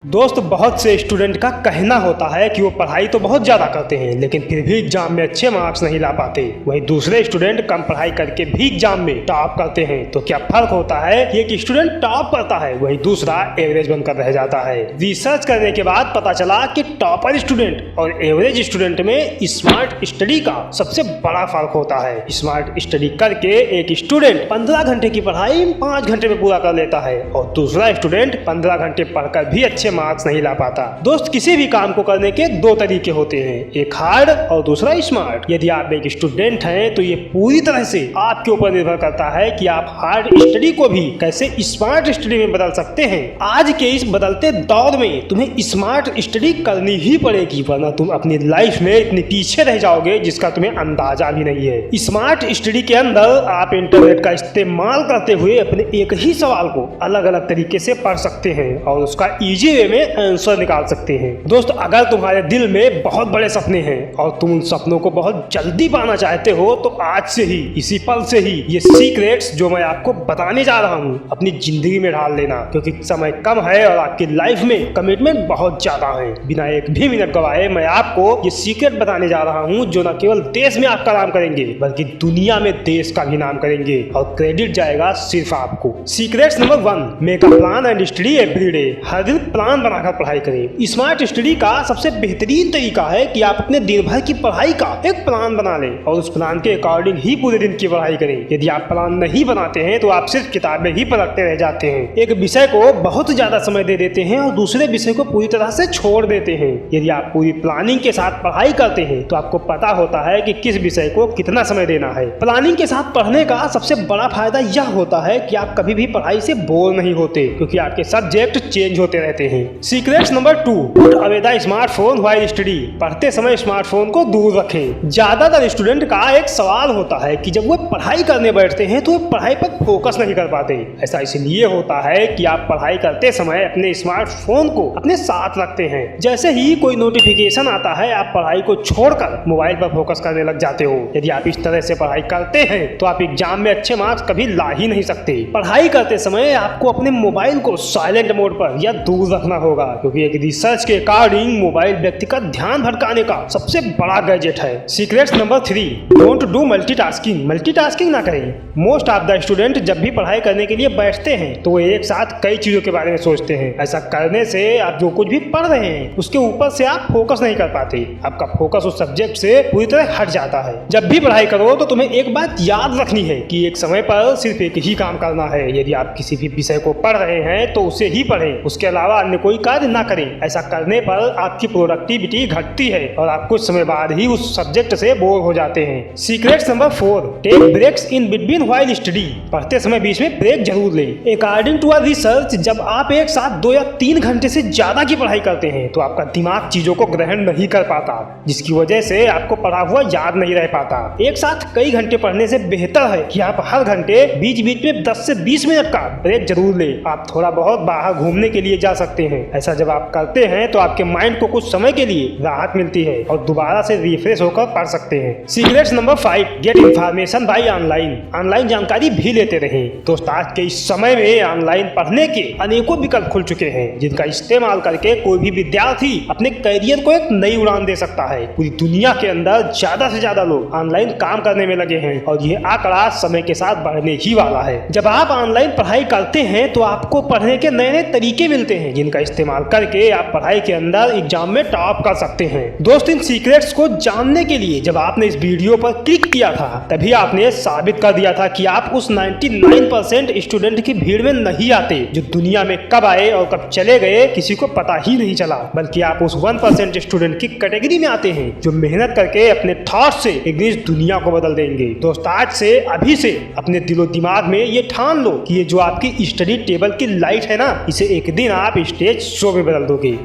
दोस्त बहुत से स्टूडेंट का कहना होता है कि वो पढ़ाई तो बहुत ज़्यादा करते हैं लेकिन फिर भी एग्जाम में अच्छे मार्क्स नहीं ला पाते। वहीं दूसरे स्टूडेंट कम पढ़ाई करके भी एग्जाम में टॉप करते हैं। तो क्या फर्क होता है? एक स्टूडेंट टॉप करता है वहीं दूसरा एवरेज बनकर रह जाता है। रिसर्च करने के बाद पता चला कि टॉपर स्टूडेंट और एवरेज स्टूडेंट में स्मार्ट स्टडी का सबसे बड़ा फर्क होता है। स्मार्ट स्टडी करके एक स्टूडेंट 15 घंटे की पढ़ाई 5 घंटे में पूरा कर लेता है और दूसरा स्टूडेंट 15 घंटे पढ़कर भी अच्छे मार्क्स नहीं ला पाता। दोस्त, किसी भी काम को करने के दो तरीके होते हैं, एक हार्ड और दूसरा स्मार्ट। यदि आप एक स्टूडेंट हैं तो ये पूरी तरह से आपके ऊपर निर्भर करता है कि आप हार्ड स्टडी को भी कैसे स्मार्ट स्टडी में बदल सकते हैं। आज के इस बदलते दौर में तुम्हें स्मार्ट स्टडी करनी ही पड़ेगी, वरना तुम अपनी लाइफ में इतने पीछे रह जाओगे जिसका तुम्हें अंदाजा भी नहीं है। स्मार्ट स्टडी के अंदर आप इंटरनेट का इस्तेमाल करते हुए अपने एक ही सवाल को अलग अलग तरीके से पढ़ सकते हैं और उसका इजी वे में आंसर निकाल सकते हैं। दोस्त, अगर तुम्हारे दिल में बहुत बड़े सपने हैं और तुम उन सपनों को बहुत जल्दी पाना चाहते हो तो आज से ही, इसी पल से ही ये सीक्रेट्स जो मैं आपको बताने जा रहा हूँ अपनी जिंदगी में ढाल लेना, क्योंकि समय कम है और आपकी लाइफ में कमिटमेंट बहुत ज्यादा है। बिना एक भी मिनट गवाए मैं आपको ये सीक्रेट बताने जा रहा हूँ जो न केवल देश में आपका नाम करेंगे बल्कि दुनिया में देश का भी नाम करेंगे और क्रेडिट जाएगा सिर्फ आपको। Secrets number 1, make a plan and study every day. हर दिन प्लान बनाकर पढ़ाई करें। स्मार्ट स्टडी का सबसे बेहतरीन तरीका है कि आप अपने दिन भर की पढ़ाई का एक प्लान बना लें और उस प्लान के अकॉर्डिंग ही पूरे दिन की पढ़ाई करें। यदि आप प्लान नहीं बनाते हैं तो आप सिर्फ किताबें ही पलटते रह जाते हैं, एक विषय को बहुत ज्यादा समय दे देते हैं और दूसरे विषय को पूरी तरह से छोड़ देते हैं। यदि आप पूरी प्लानिंग के साथ पढ़ाई करते हैं तो आपको पता होता है कि किस विषय को कितना समय देना है। प्लानिंग के साथ पढ़ने का सबसे बड़ा फायदा यह होता है कि आप कभी भी पढ़ाई से बोर नहीं होते, क्योंकि आपके सब्जेक्ट चेंज होते रहते हैं। Secrets number 2, put away the smartphone while study. पढ़ते समय स्मार्टफोन को दूर रखें। ज्यादातर स्टूडेंट का एक सवाल होता है कि जब वो पढ़ाई करने बैठते हैं तो वो पढ़ाई पर फोकस नहीं कर पाते। ऐसा इसलिए होता है कि आप पढ़ाई करते समय अपने स्मार्टफोन को अपने साथ रखते हैं। जैसे ही कोई नोटिफिकेशन आता है आप पढ़ाई को छोड़कर मोबाइल पर फोकस करने लग जाते हो। यदि आप इस तरह से पढ़ाई करते हैं तो आप एग्जाम में अच्छे मार्क्स कभी ला ही नहीं सकते। पढ़ाई करते समय आपको अपने मोबाइल को साइलेंट मोड पर या दूर रखना होगा, क्योंकि एक रिसर्च के अकॉर्डिंग मोबाइल व्यक्ति का ध्यान भटकाने का सबसे बड़ा गैजेट है। Secrets number 3, don't do multitasking. Multitasking ना करें। मोस्ट ऑफ द स्टूडेंट जब भी पढ़ाई करने के लिए बैठते हैं तो वो एक साथ कई चीजों के बारे में सोचते हैं। ऐसा करने से आप जो कुछ भी पढ़ रहे हैं उसके ऊपर से आप फोकस नहीं कर पाते। आपका फोकस उस सब्जेक्ट से पूरी तरह हट जाता है। जब भी पढ़ाई करो तो तुम्हें एक बात याद रखनी है कि एक समय पर सिर्फ एक ही काम करना है। यदि आप किसी भी विषय को पढ़ रहे हैं तो उसे ही पढ़ें, उसके अलावा अन्य कोई कार्य ना करें। ऐसा करने पर आपकी प्रोडक्टिविटी घटती है और आप कुछ समय बाद ही उस सब्जेक्ट से बोर हो जाते हैं। Secrets number 4, take breaks in between while study. पढ़ते समय बीच में ब्रेक जरूर लें। अकॉर्डिंग टू अ रिसर्च, जब आप एक साथ 2 या 3 घंटे से ज्यादा की पढ़ाई करते हैं तो आपका दिमाग चीजों को ग्रहण नहीं कर पाता, जिसकी वजह से आपको पढ़ा हुआ याद नहीं रह पाता। एक साथ कई घंटे पढ़ने से बेहतर है कि आप हर घंटे बीच बीच में 10 से 20 मिनट का ब्रेक जरूर लें। आप थोड़ा बहुत बाहर घूमने के लिए जा सकते हैं। ऐसा जब आप करते हैं तो आपके माइंड को कुछ समय के लिए राहत मिलती है और दोबारा से रिफ्रेश होकर पढ़ सकते हैं। Secrets number 5, get information by online. Online जानकारी भी लेते रहें। दोस्त, आज के इस समय में ऑनलाइन पढ़ने के अनेकों विकल्प खुल चुके हैं जिनका इस्तेमाल करके कोई भी विद्यार्थी अपने करियर को एक नई उड़ान दे सकता है। पूरी दुनिया के अंदर ज्यादा से ज्यादा लोग ऑनलाइन काम करने में लगे हैं और ये आंकड़ा समय के साथ बढ़ने ही वाला है। जब आप ऑनलाइन पढ़ाई करते हैं तो आपको पढ़ने के नए नए तरीके मिलते हैं जिनका इस्तेमाल करके आप पढ़ाई के अंदर एग्जाम में टॉप कर सकते हैं। दोस्त, इन सीक्रेट्स को जानने के लिए जब आपने इस वीडियो पर क्लिक किया था तभी आपने साबित कर दिया था कि आप उस 99% स्टूडेंट की भीड़ में नहीं आते जो दुनिया में कब आए और कब चले गए किसी को पता ही नहीं चला, बल्कि आप उस 1% स्टूडेंट की कैटेगरी में आते हैं जो मेहनत करके अपने थॉट से एक इस दुनिया को बदल देंगे। दोस्त, आज से अभी से अपने दिलो दिमाग में ये ठान लो कि ये जो आपकी स्टडी टेबल की लाइट है ना, इसे एक दिन आप स्टेज शो में बदल दोगे।